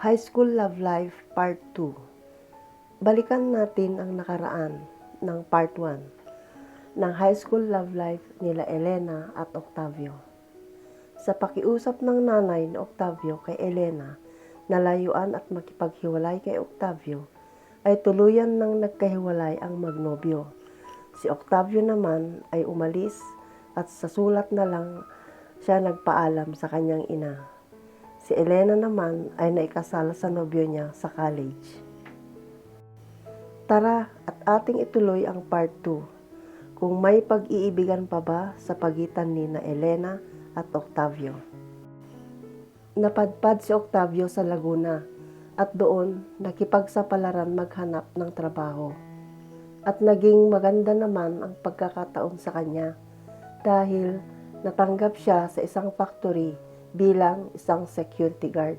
High School Love Life Part 2. Balikan natin ang nakaraan ng Part 1 ng High School Love Life nila Elena at Octavio. Sa pakiusap ng nanay ni Octavio kay Elena na layuan at makipaghiwalay kay Octavio, ay tuluyan nang nagkahiwalay ang magnobyo. Si Octavio naman ay umalis at sa sulat na lang siya nagpaalam sa kanyang ina. Si Elena naman ay naikasal sa nobyo niya sa college. Tara at ating ituloy ang part 2, kung may pag-iibigan pa ba sa pagitan ni na Elena at Octavio. Napadpad si Octavio sa Laguna at doon nakipagsapalaran maghanap ng trabaho. At naging maganda naman ang pagkakataon sa kanya dahil natanggap siya sa isang factory bilang isang security guard.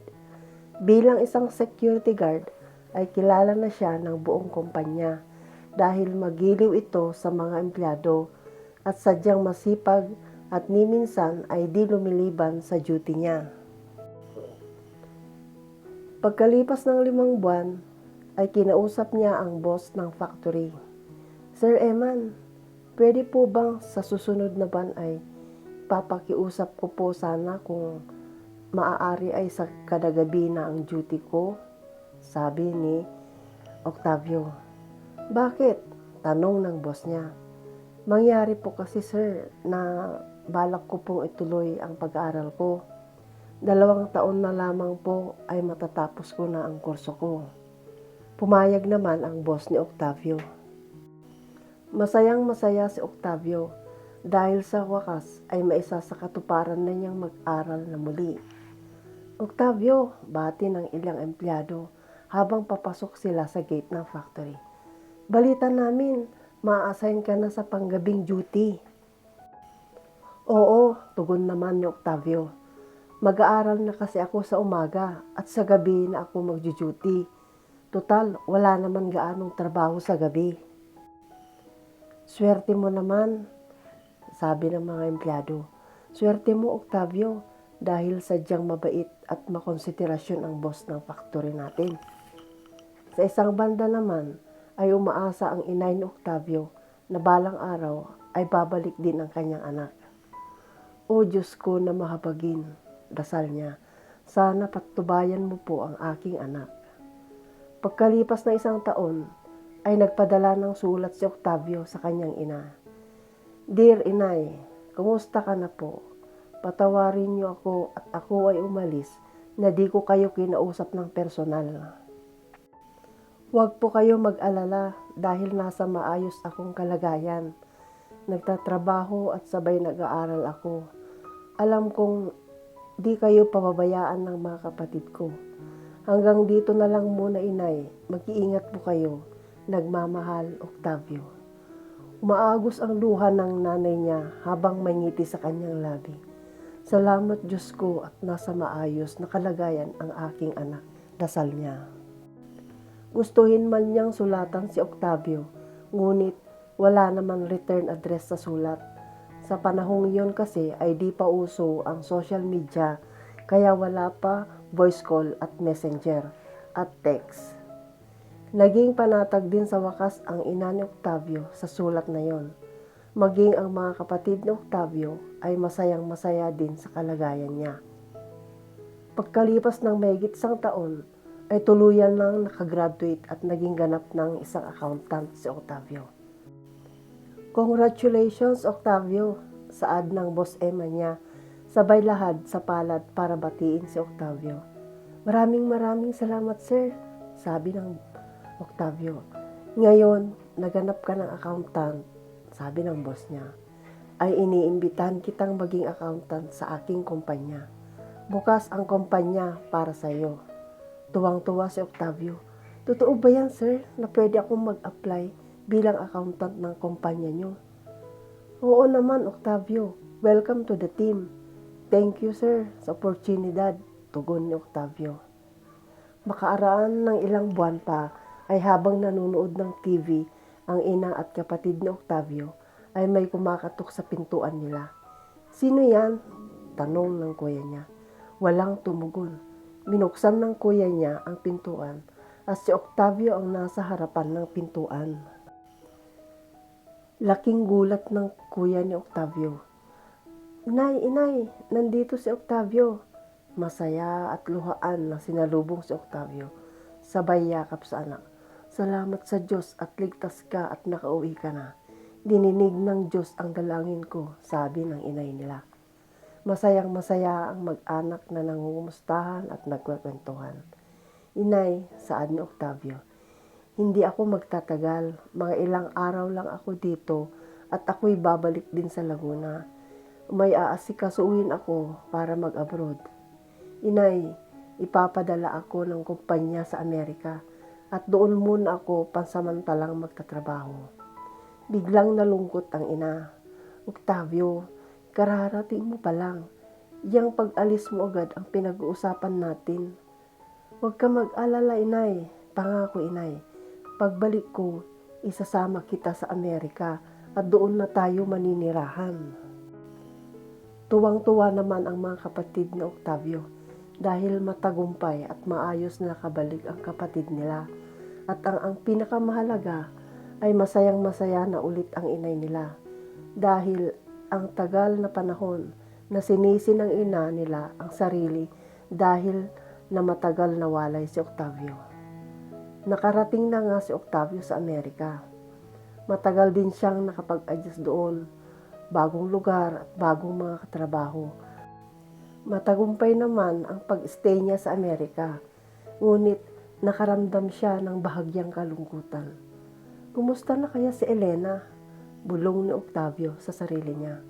Bilang isang security guard ay kilala na siya ng buong kumpanya dahil magiliw ito sa mga empleyado at sadyang masipag at ni minsan ay di lumiliban sa duty niya. Pagkalipas ng 5 buwan ay kinausap niya ang boss ng factory. Sir Eman, pwede po bang sa susunod na buwan ay papakiusap ko po sana kung maaari ay sa kadagabi na ang duty ko? Sabi ni Octavio. Bakit? Tanong ng boss niya. Mangyari po kasi sir na balak ko pong ituloy ang pag-aaral ko. 2 taon na lamang po ay matatapos ko na ang kurso ko. Pumayag naman ang boss ni Octavio. Masayang masaya si Octavio dahil sa wakas ay maisa sa katuparan na niyang mag-aral na muli. Octavio, bati ng ilang empleyado habang papasok sila sa gate ng factory. Balita namin, ma-assign ka na sa panggabing duty. Oo, tugon naman ni Octavio. Mag-aaral na kasi ako sa umaga at sa gabi na ako mag-duty. Total, wala naman gaanong trabaho sa gabi. Swerte mo naman, sabi ng mga empleyado. Swerte mo, Octavio, dahil sadyang mabait at makonsiderasyon ang boss ng factory natin. Sa isang banda naman ay umaasa ang inay ni Octavio na balang araw ay babalik din ang kanyang anak. O Diyos ko na mahabagin, dasal niya, sana patnubayan mo po ang aking anak. Pagkalipas ng 1 taon, ay nagpadala ng sulat si Octavio sa kanyang ina. Dear Inay, kumusta ka na po? Patawarin niyo ako at ako ay umalis na di ko kayo kinausap ng personal. Huwag po kayo mag-alala dahil nasa maayos akong kalagayan. Nagtatrabaho at sabay nag-aaral ako. Alam kong di kayo pababayaan ng mga kapatid ko. Hanggang dito na lang muna Inay, mag-iingat po kayo. Nagmamahal, Octavio. Umaagos ang luha ng nanay niya habang may ngiti sa kanyang labi. Salamat Diyos ko at nasa maayos na kalagayan ang aking anak, dasal niya. Gustuhin man niyang sulatan si Octavio, ngunit wala naman return address sa sulat. Sa panahong iyon kasi ay di pa uso ang social media, kaya wala pa voice call at messenger at text. Naging panatag din sa wakas ang ina ni Octavio sa sulat na yon. Maging ang mga kapatid ni Octavio ay masayang masaya din sa kalagayan niya. Pagkalipas ng mahigit 1 taon, ay tuluyan nang nakagraduate at naging ganap ng isang accountant si Octavio. Congratulations Octavio, saad ng boss Emma niya, sabay lahad sa palad para batiin si Octavio. Maraming salamat sir, sabi ng Octavio. Ngayon, naganap ka ng accountant, sabi ng boss niya, ay iniimbitahan kitang maging accountant sa aking kumpanya. Bukas ang kumpanya para sa iyo. Tuwang-tuwa si Octavio. Totoo ba yan, sir, na pwede akong mag-apply bilang accountant ng kumpanya niyo? Oo naman, Octavio. Welcome to the team. Thank you, sir, sa oportunidad, tugon ni Octavio. Makaaraan ng ilang buwan pa, ay habang nanonood ng TV, ang ina at kapatid ni Octavio ay may kumakatok sa pintuan nila. Sino yan? Tanong ng kuya niya. Walang tumugon. Binuksan ng kuya niya ang pintuan at si Octavio ang nasa harapan ng pintuan. Laking gulat ng kuya ni Octavio. Inay, inay, nandito si Octavio. Masaya at luhaan na sinalubong si Octavio. Sabay yakap sa anak. Salamat sa Diyos at ligtas ka at nakauwi ka na. Dininig ng Diyos ang dalangin ko, sabi ng inay nila. Masayang masaya ang mag-anak na nangungumustahan at nagkwentuhan. Inay, saad ni Octavio, hindi ako magtatagal. Mga ilang araw lang ako dito at ako'y babalik din sa Laguna. May aasikasuhin ako para mag-abroad. Inay, ipapadala ako ng kumpanya sa Amerika at doon muna ako pansamantalang magtatrabaho. Biglang nalungkot ang ina. Octavio, kararating mo pa lang. Yang pag-alis mo agad ang pinag-uusapan natin. Huwag ka mag-alala, inay. Pangako, inay. Pagbalik ko, isasama kita sa Amerika at doon na tayo maninirahan. Tuwang-tuwa naman ang mga kapatid ni Octavio dahil matagumpay at maayos na nakabalik ang kapatid nila. At ang pinakamahalaga ay masayang-masaya na ulit ang inay nila dahil ang tagal na panahon na sinisi ng ina nila ang sarili dahil na matagal nawalay si Octavio. Nakarating na nga si Octavio sa Amerika. Matagal din siyang nakapag-adjust doon, bagong lugar at bagong mga katrabaho. Matagumpay naman ang pag-stay niya sa Amerika, ngunit nakaramdam siya ng bahagyang kalungkutan. Kumusta na kaya si Elena? Bulong ni Octavio sa sarili niya.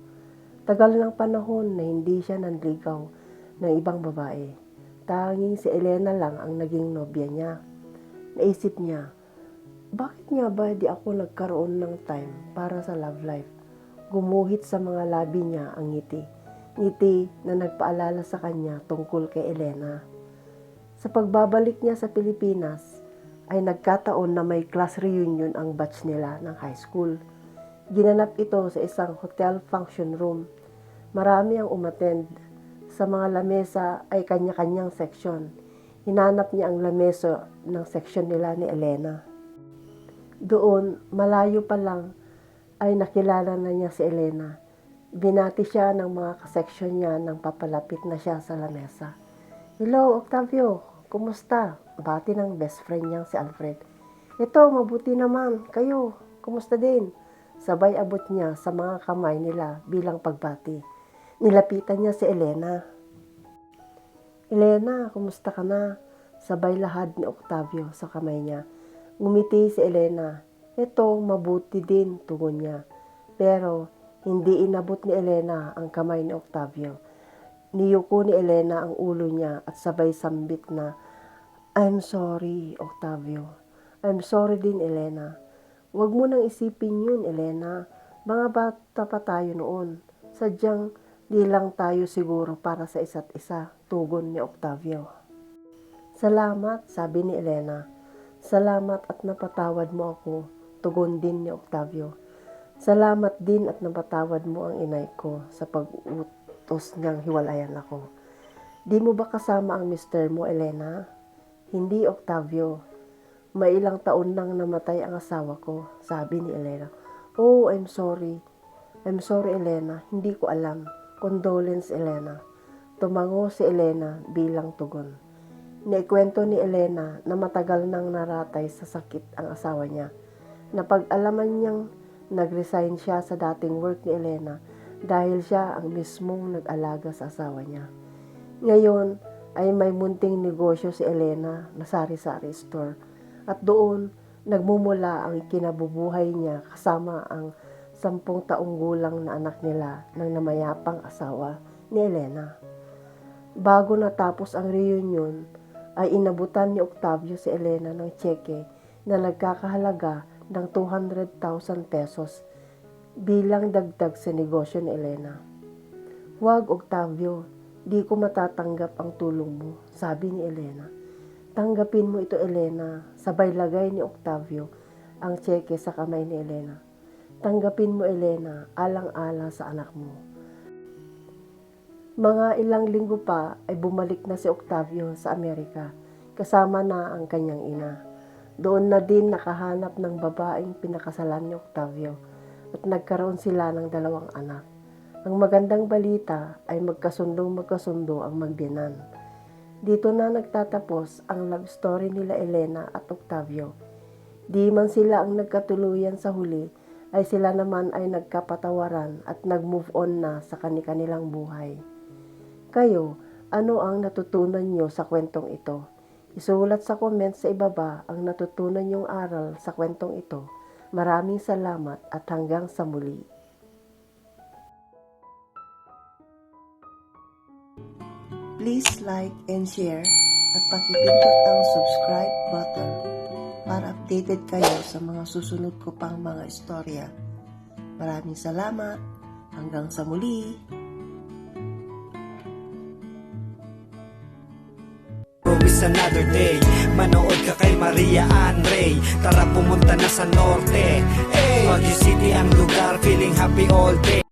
Tagal ng panahon na hindi siya nanligaw ng ibang babae. Tanging si Elena lang ang naging nobya niya. Naisip niya, bakit nga ba di ako nagkaroon ng time para sa love life? Gumuhit sa mga labi niya ang ngiti. Ngiti na nagpaalala sa kanya tungkol kay Elena. Sa pagbabalik niya sa Pilipinas, ay nagkataon na may class reunion ang batch nila ng high school. Ginanap ito sa isang hotel function room. Marami ang umattend. Sa mga lamesa ay kanya-kanyang section. Hinanap niya ang lamesa ng section nila ni Elena. Doon, malayo pa lang, ay nakilala na niya si Elena. Binati siya ng mga kaseksyon niya nang papalapit na siya sa lamesa. Hello, Octavio. Kumusta? Bati ng best friend niyang si Alfred. Ito, mabuti naman. Kayo, kumusta din? Sabay abot niya sa mga kamay nila bilang pagbati. Nilapitan niya si Elena. Elena, kumusta ka na? Sabay lahad ni Octavio sa kamay niya. Ngumiti si Elena. Ito, mabuti din, tugon niya. Pero, hindi inabot ni Elena ang kamay ni Octavio. Niyuko ni Elena ang ulo niya at sabay sambit na, I'm sorry, Octavio. I'm sorry din, Elena. Huwag mo nang isipin yun, Elena. Mga bata pa tayo noon. Sadyang di lang tayo siguro para sa isa't isa, tugon ni Octavio. Salamat, sabi ni Elena. Salamat at napatawad mo ako, tugon din ni Octavio. Salamat din at napatawad mo ang inay ko sa pag-utos niyang hiwalayan ako. Di mo ba kasama ang mister mo, Elena? Hindi, Octavio. May ilang taon nang namatay ang asawa ko, sabi ni Elena. Oh, I'm sorry. I'm sorry, Elena. Hindi ko alam. Condolence, Elena. Tumango si Elena bilang tugon. Naikwento ni Elena na matagal nang naratay sa sakit ang asawa niya. Napag-alaman niyang nag-resign siya sa dating work ni Elena dahil siya ang mismong nag-alaga sa asawa niya. Ngayon ay may munting negosyo si Elena na sari-sari store at doon nagmumula ang kinabubuhay niya kasama ang 10 taong gulang na anak nila ng namayapang asawa ni Elena. Bago natapos ang reunion ay inabutan ni Octavio si Elena ng tseke na nagkakahalaga ng 200,000 pesos bilang dagdag sa negosyo ni Elena. Huwag, Octavio, di ko matatanggap ang tulong mo, sabi ni Elena. Tanggapin mo ito, Elena, sabay lagay ni Octavio ang tseke sa kamay ni Elena. Tanggapin mo, Elena, alang-ala sa anak mo. Mga ilang linggo pa ay bumalik na si Octavio sa Amerika, kasama na ang kanyang ina. Doon na din nakahanap ng babaeng pinakasalan ni Octavio at nagkaroon sila ng 2 anak. Ang magandang balita ay magkasundo ang magbiyenan. Dito na nagtatapos ang love story nila Elena at Octavio. Di man sila ang nagkatuluyan sa huli, ay sila naman ay nagkapatawaran at nag-move on na sa kanilang buhay. Kayo, ano ang natutunan nyo sa kwentong ito? Isulat sa comments sa ibaba ang natutunan nyong aral sa kwentong ito. Maraming salamat at hanggang sa muli. Please like and share at pakipindot ang subscribe button para updated kayo sa mga susunod ko pang mga istorya. Maraming salamat. Hanggang sa muli. It's another day. Manood ka kay Maria Andre. Tara pumunta na sa norte. Baguio City ang lugar, feeling happy all day.